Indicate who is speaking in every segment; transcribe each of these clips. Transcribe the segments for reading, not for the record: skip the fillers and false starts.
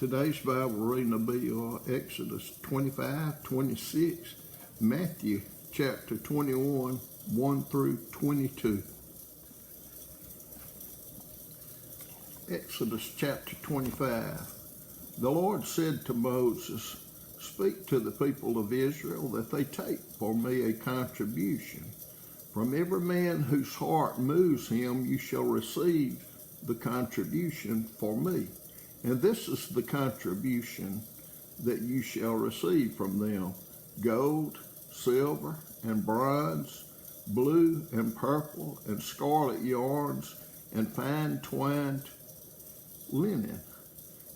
Speaker 1: Today's Bible reading will be Exodus 25, 26, Matthew chapter 21, 1 through 22. Exodus chapter 25. The Lord said to Moses, "Speak to the people of Israel that they take for me a contribution. From every man whose heart moves him, you shall receive the contribution for me. And this is the contribution that you shall receive from them: gold, silver, and bronze, blue and purple and scarlet yarns, and fine twined linen,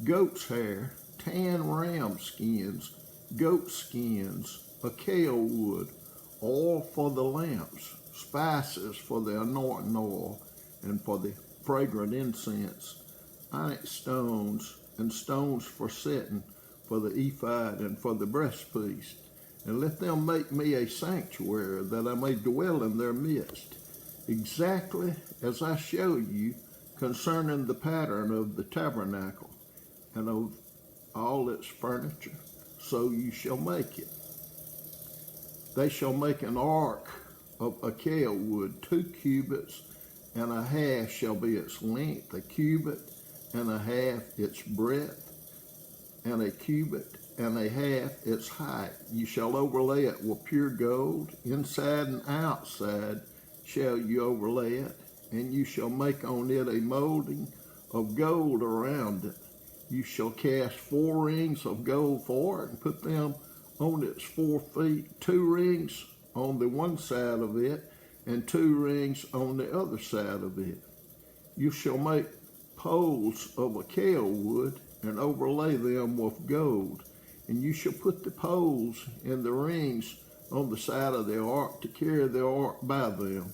Speaker 1: goat's hair, tan ram skins, goat skins, acacia wood, oil for the lamps, spices for the anointing oil, and for the fragrant incense, onyx stones, and stones for setting, for the ephod and for the breastpiece. And let them make me a sanctuary, that I may dwell in their midst, exactly as I show you concerning the pattern of the tabernacle and of all its furniture, so you shall make it. They shall make an ark of acacia wood, 2 cubits and a half shall be its length, 1 cubit and a half its breadth, and 1 cubit and a half its height. You shall overlay it with pure gold, inside and outside shall you overlay it, and you shall make on it a molding of gold around it. You shall cast 4 rings of gold for it, and put them on its 4 feet, 2 rings on the one side of it, and 2 rings on the other side of it. You shall make poles of acacia wood, and overlay them with gold. And you shall put the poles and the rings on the side of the ark to carry the ark by them.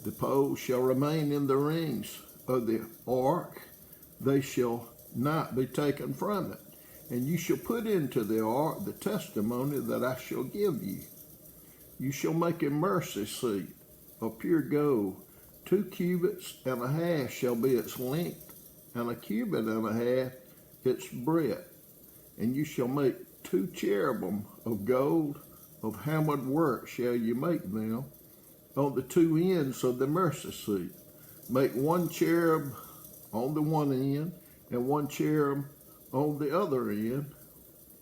Speaker 1: The poles shall remain in the rings of the ark, they shall not be taken from it. And you shall put into the ark the testimony that I shall give you. You shall make a mercy seat of pure gold, 2 cubits and a half shall be its length, and 1 cubit and a half its breadth. And you shall make 2 cherubim of gold, of hammered work shall you make them, on the 2 ends of the mercy seat. Make 1 cherub on the one end, and 1 cherub on the other end.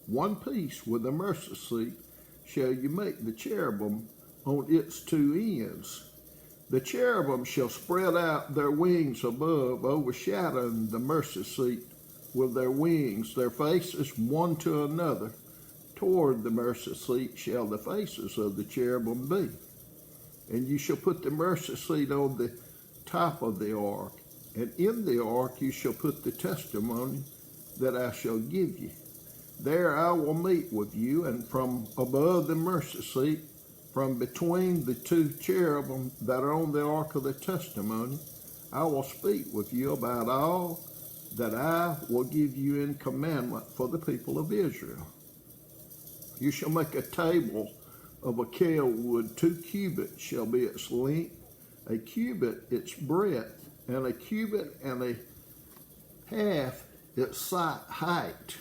Speaker 1: 1 piece with the mercy seat shall you make the cherubim on its 2 ends. The cherubim shall spread out their wings above, overshadowing the mercy seat with their wings, their faces one to another. Toward the mercy seat shall the faces of the cherubim be. And you shall put the mercy seat on the top of the ark, and in the ark you shall put the testimony that I shall give you. There I will meet with you, and from above the mercy seat, from between the 2 cherubim that are on the ark of the testimony, I will speak with you about all that I will give you in commandment for the people of Israel. You shall make a table of acacia wood, 2 cubits shall be its length, 1 cubit its breadth, and 1 cubit and a half its height.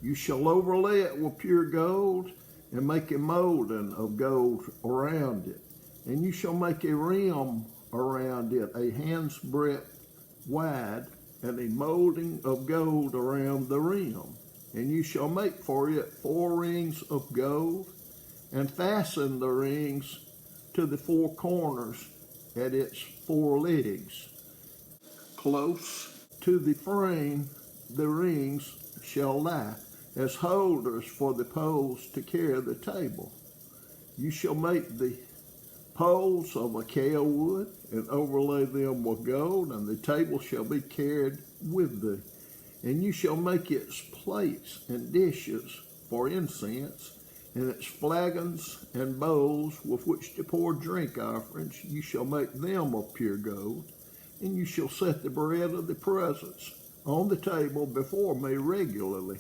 Speaker 1: You shall overlay it with pure gold, and make a molding of gold around it. And you shall make a rim around it, a hand's breadth wide, and a molding of gold around the rim. And you shall make for it 4 rings of gold, and fasten the rings to the 4 corners at its 4 legs. Close to the frame the rings shall lie, as holders for the poles to carry the table. You shall make the poles of acacia wood, and overlay them with gold, and the table shall be carried with thee. And you shall make its plates and dishes for incense, and its flagons and bowls with which to pour drink offerings. You shall make them of pure gold. And you shall set the bread of the presence on the table before me regularly.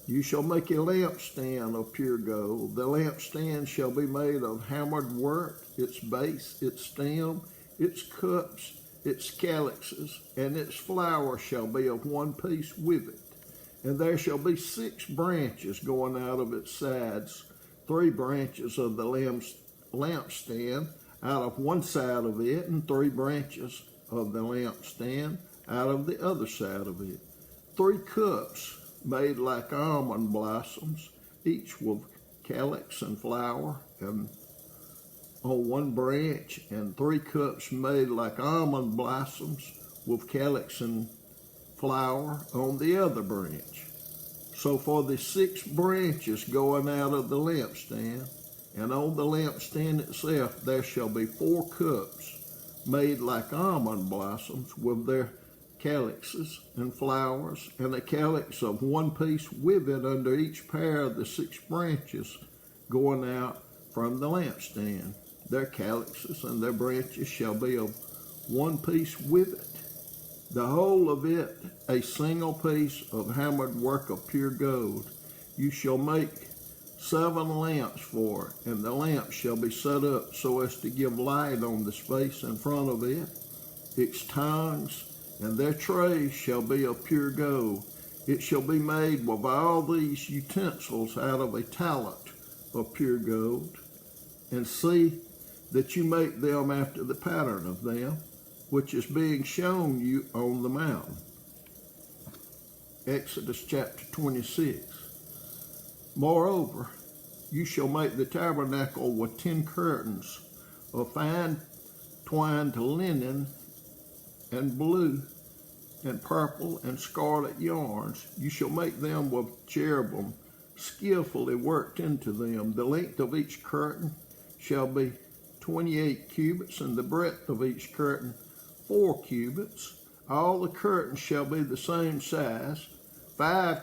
Speaker 1: You shall make a lampstand of pure gold. The lampstand shall be made of hammered work, its base, its stem, its cups, its calyxes, and its flower shall be of one piece with it. And there shall be 6 branches going out of its sides, 3 branches of the lampstand out of one side of it, and 3 branches of the lampstand out of the other side of it. 3 cups made like almond blossoms, each with calyx and flower and on one branch, and 3 cups made like almond blossoms with calyx and flower on the other branch. So for the 6 branches going out of the lampstand, and on the lampstand itself there shall be 4 cups made like almond blossoms with their calyxes and flowers, and a calyx of one piece with it under each pair of the 6 branches going out from the lampstand. Their calyxes and their branches shall be of one piece with it. The whole of it a single piece of hammered work of pure gold. You shall make 7 lamps for it, and the lamps shall be set up so as to give light on the space in front of it. Its tongues and their trays shall be of pure gold. It shall be made with all these utensils out of a talent of pure gold. And see that you make them after the pattern of them, which is being shown you on the mountain. Exodus chapter 26. Moreover, you shall make the tabernacle with 10 curtains of fine twined linen and blue and purple and scarlet yarns. You shall make them with cherubim skillfully worked into them. The length of each curtain shall be 28 cubits, and the breadth of each curtain 4 cubits. All the curtains shall be the same size. 5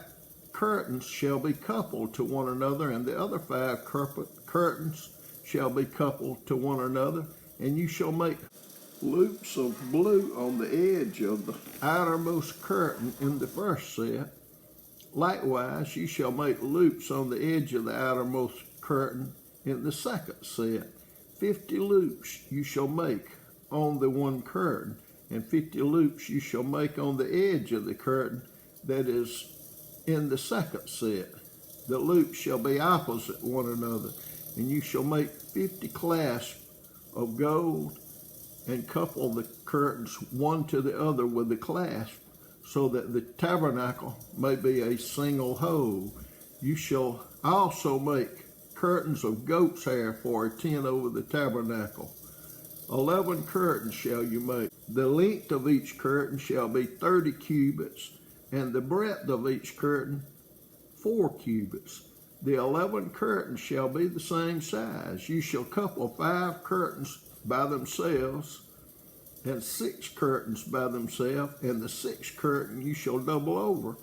Speaker 1: curtains shall be coupled to one another, and the other 5 curtains shall be coupled to one another. And you shall make loops of blue on the edge of the outermost curtain in the first set. Likewise, you shall make loops on the edge of the outermost curtain in the second set. 50 loops you shall make on the one curtain, and 50 loops you shall make on the edge of the curtain that is in the second set. The loops shall be opposite one another, and you shall make 50 clasps of gold, and couple the curtains one to the other with the clasp, so that the tabernacle may be a single whole. You shall also make curtains of goat's hair for a tent over the tabernacle. 11 curtains shall you make. The length of each curtain shall be 30 cubits, and the breadth of each curtain 4 cubits. The 11 curtains shall be the same size. You shall couple 5 curtains by themselves, and 6 curtains by themselves, and the 6th curtain you shall double over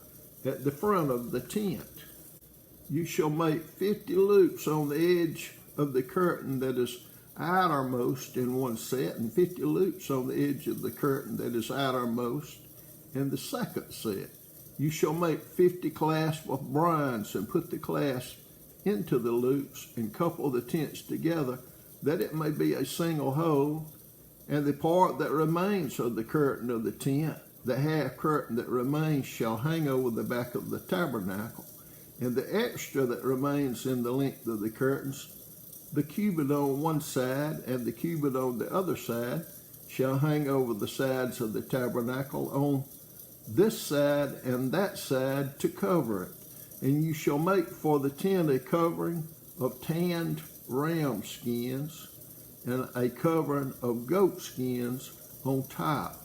Speaker 1: at the front of the tent. You shall make 50 loops on the edge of the curtain that is outermost in one set, and 50 loops on the edge of the curtain that is outermost in the second set. You shall make 50 clasps of bronze, and put the clasp into the loops, and couple the tents together, that it may be a single whole. And the part that remains of the curtain of the tent, the half curtain that remains, shall hang over the back of the tabernacle. And the extra that remains in the length of the curtains, the cubit on one side and the cubit on the other side, shall hang over the sides of the tabernacle on this side and that side to cover it. And you shall make for the tent a covering of tanned ram skins, and a covering of goat skins on top.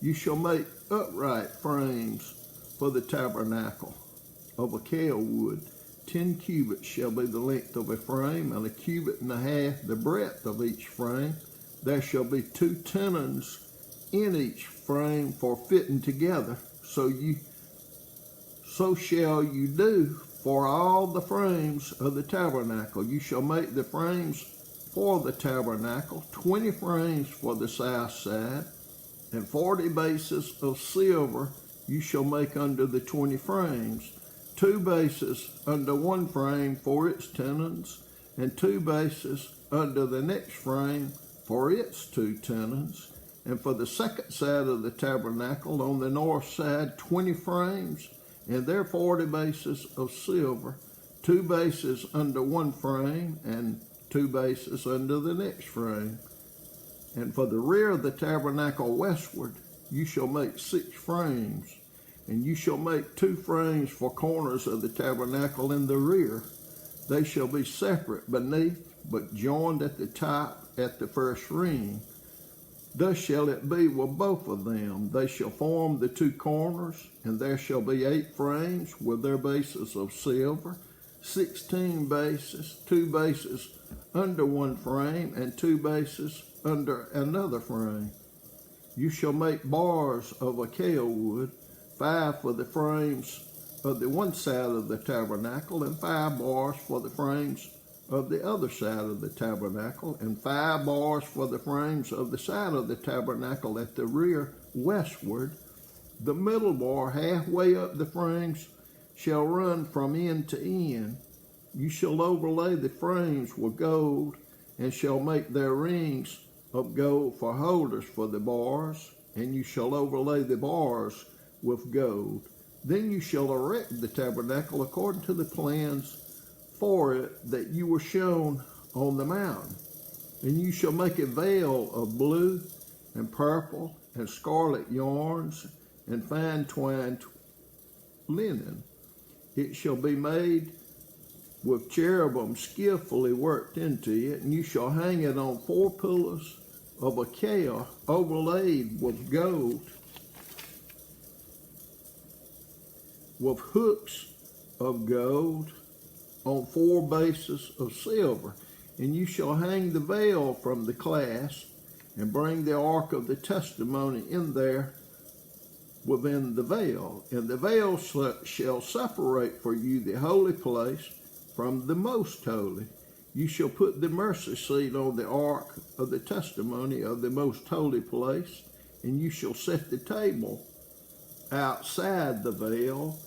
Speaker 1: You shall make upright frames for the tabernacle of acacia wood. 10 cubits shall be the length of a frame, and 1.5 cubits the breadth of each frame. There shall be 2 tenons in each frame for fitting together. So shall you do for all the frames of the tabernacle. You shall make the frames for the tabernacle, 20 frames for the south side, and 40 bases of silver you shall make under the 20 frames, 2 bases under one frame for its tenons, and 2 bases under the next frame for its 2 tenons. And for the second side of the tabernacle on the north side, 20 frames, and their 40 bases of silver, 2 bases under one frame, and 2 bases under the next frame. And for the rear of the tabernacle westward, you shall make 6 frames, and you shall make 2 frames for corners of the tabernacle in the rear. They shall be separate beneath, but joined at the top at the first ring. Thus shall it be with both of them. They shall form the 2 corners, and there shall be 8 frames with their bases of silver, 16 bases, 2 bases under one frame, and 2 bases under another frame. You shall make bars of acacia wood, 5 for the frames of the one side of the tabernacle, and 5 bars for the frames of the other side of the tabernacle, and 5 bars for the frames of the side of the tabernacle at the rear westward. The middle bar halfway up the frames shall run from end to end. You shall overlay the frames with gold, and shall make their rings of gold for holders for the bars, and you shall overlay the bars with gold. Then you shall erect the tabernacle according to the plans for it that you were shown on the mountain. And you shall make a veil of blue and purple and scarlet yarns and fine twined linen. It shall be made with cherubim skillfully worked into it, and you shall hang it on 4 pillars of acacia overlaid with gold, with hooks of gold on 4 bases of silver. And you shall hang the veil from the clasp, and bring the ark of the testimony in there within the veil. And the veil shall separate for you the holy place from the most holy. You shall put the mercy seat on the ark of the testimony of the most holy place, and you shall set the table outside the veil,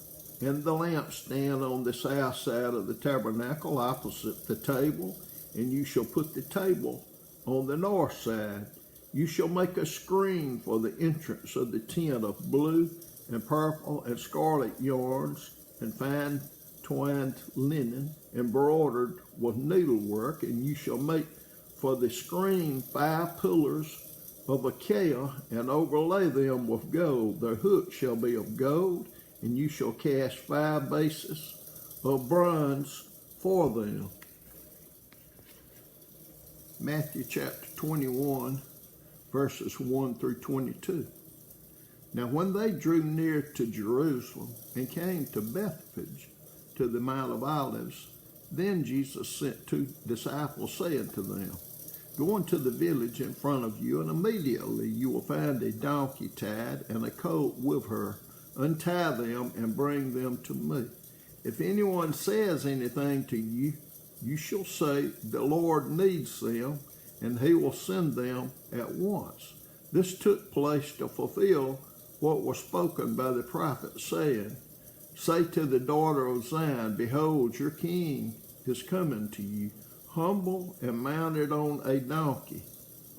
Speaker 1: and the lampstand on the south side of the tabernacle opposite the table, and you shall put the table on the north side. You shall make a screen for the entrance of the tent of blue and purple and scarlet yarns and fine twined linen embroidered with needlework, and you shall make for the screen 5 pillars of acacia and overlay them with gold. Their hooks shall be of gold, and you shall cast 5 bases of bronze for them. Matthew chapter 21, verses 1 through 22. Now when they drew near to Jerusalem and came to Bethphage, to the Mount of Olives, then Jesus sent 2 disciples, saying to them, Go into the village in front of you, and immediately you will find a donkey tied and a colt with her. Untie them and bring them to me. If anyone says anything to you, you shall say, The Lord needs them, and he will send them at once. This took place to fulfill what was spoken by the prophet, saying, Say to the daughter of Zion, Behold, your king is coming to you, humble and mounted on a donkey,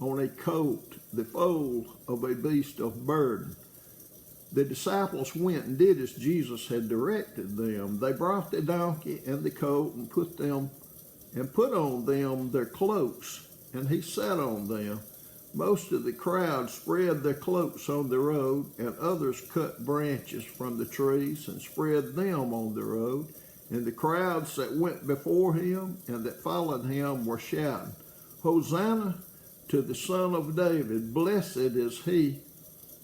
Speaker 1: on a colt, the foal of a beast of burden. The disciples went and did as Jesus had directed them. They brought the donkey and the colt and put on them their cloaks, and he sat on them. Most of the crowd spread their cloaks on the road, and others cut branches from the trees and spread them on the road. And the crowds that went before him and that followed him were shouting, Hosanna to the Son of David. Blessed is he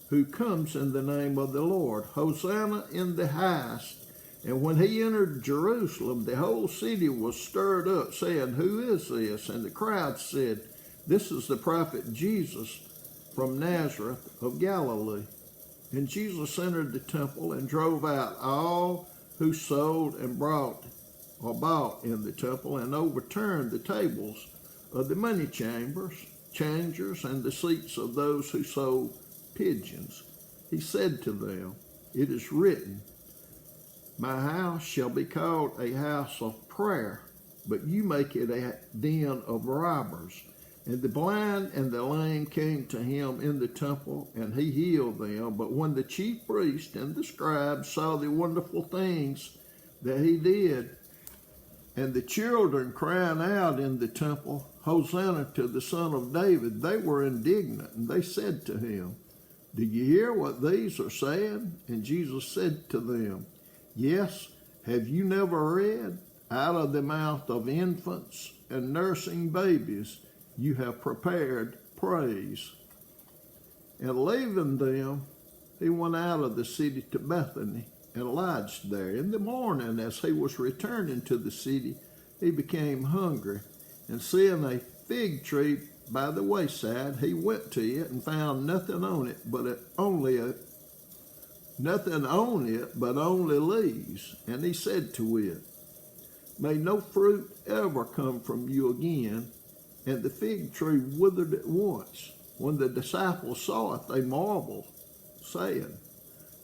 Speaker 1: who comes in the name of the Lord. Hosanna in the highest. And when he entered Jerusalem, the whole city was stirred up, saying, Who is this? And the crowd said, This is the prophet Jesus from Nazareth of Galilee. And Jesus entered the temple and drove out all who sold and bought in the temple, and overturned the tables of the money changers and the seats of those who sold pigeons. He said to them, It is written, My house shall be called a house of prayer, but you make it a den of robbers. And the blind and the lame came to him in the temple, and he healed them. But when the chief priests and the scribes saw the wonderful things that he did, and the children crying out in the temple, Hosanna to the Son of David, they were indignant, and they said to him, do you hear what these are saying? And Jesus said to them, yes, have you never read, out of the mouth of infants and nursing babies you have prepared praise? And leaving them, he went out of the city to Bethany and lodged there. In the morning, as he was returning to the city, he became hungry, and seeing a fig tree by the wayside, he went to it and found nothing on it but only leaves. And he said to it, may no fruit ever come from you again. And the fig tree withered at once. When the disciples saw it, they marveled, saying,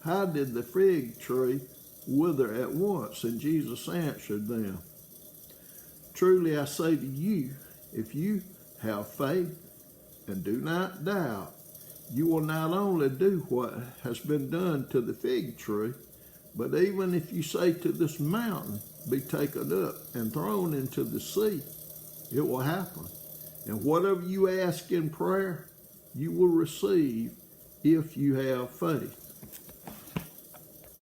Speaker 1: how did the fig tree wither at once? And Jesus answered them, truly I say to you, if you have faith and do not doubt, you will not only do what has been done to the fig tree, but even if you say to this mountain, be taken up and thrown into the sea, it will happen. And whatever you ask in prayer, you will receive if you have faith.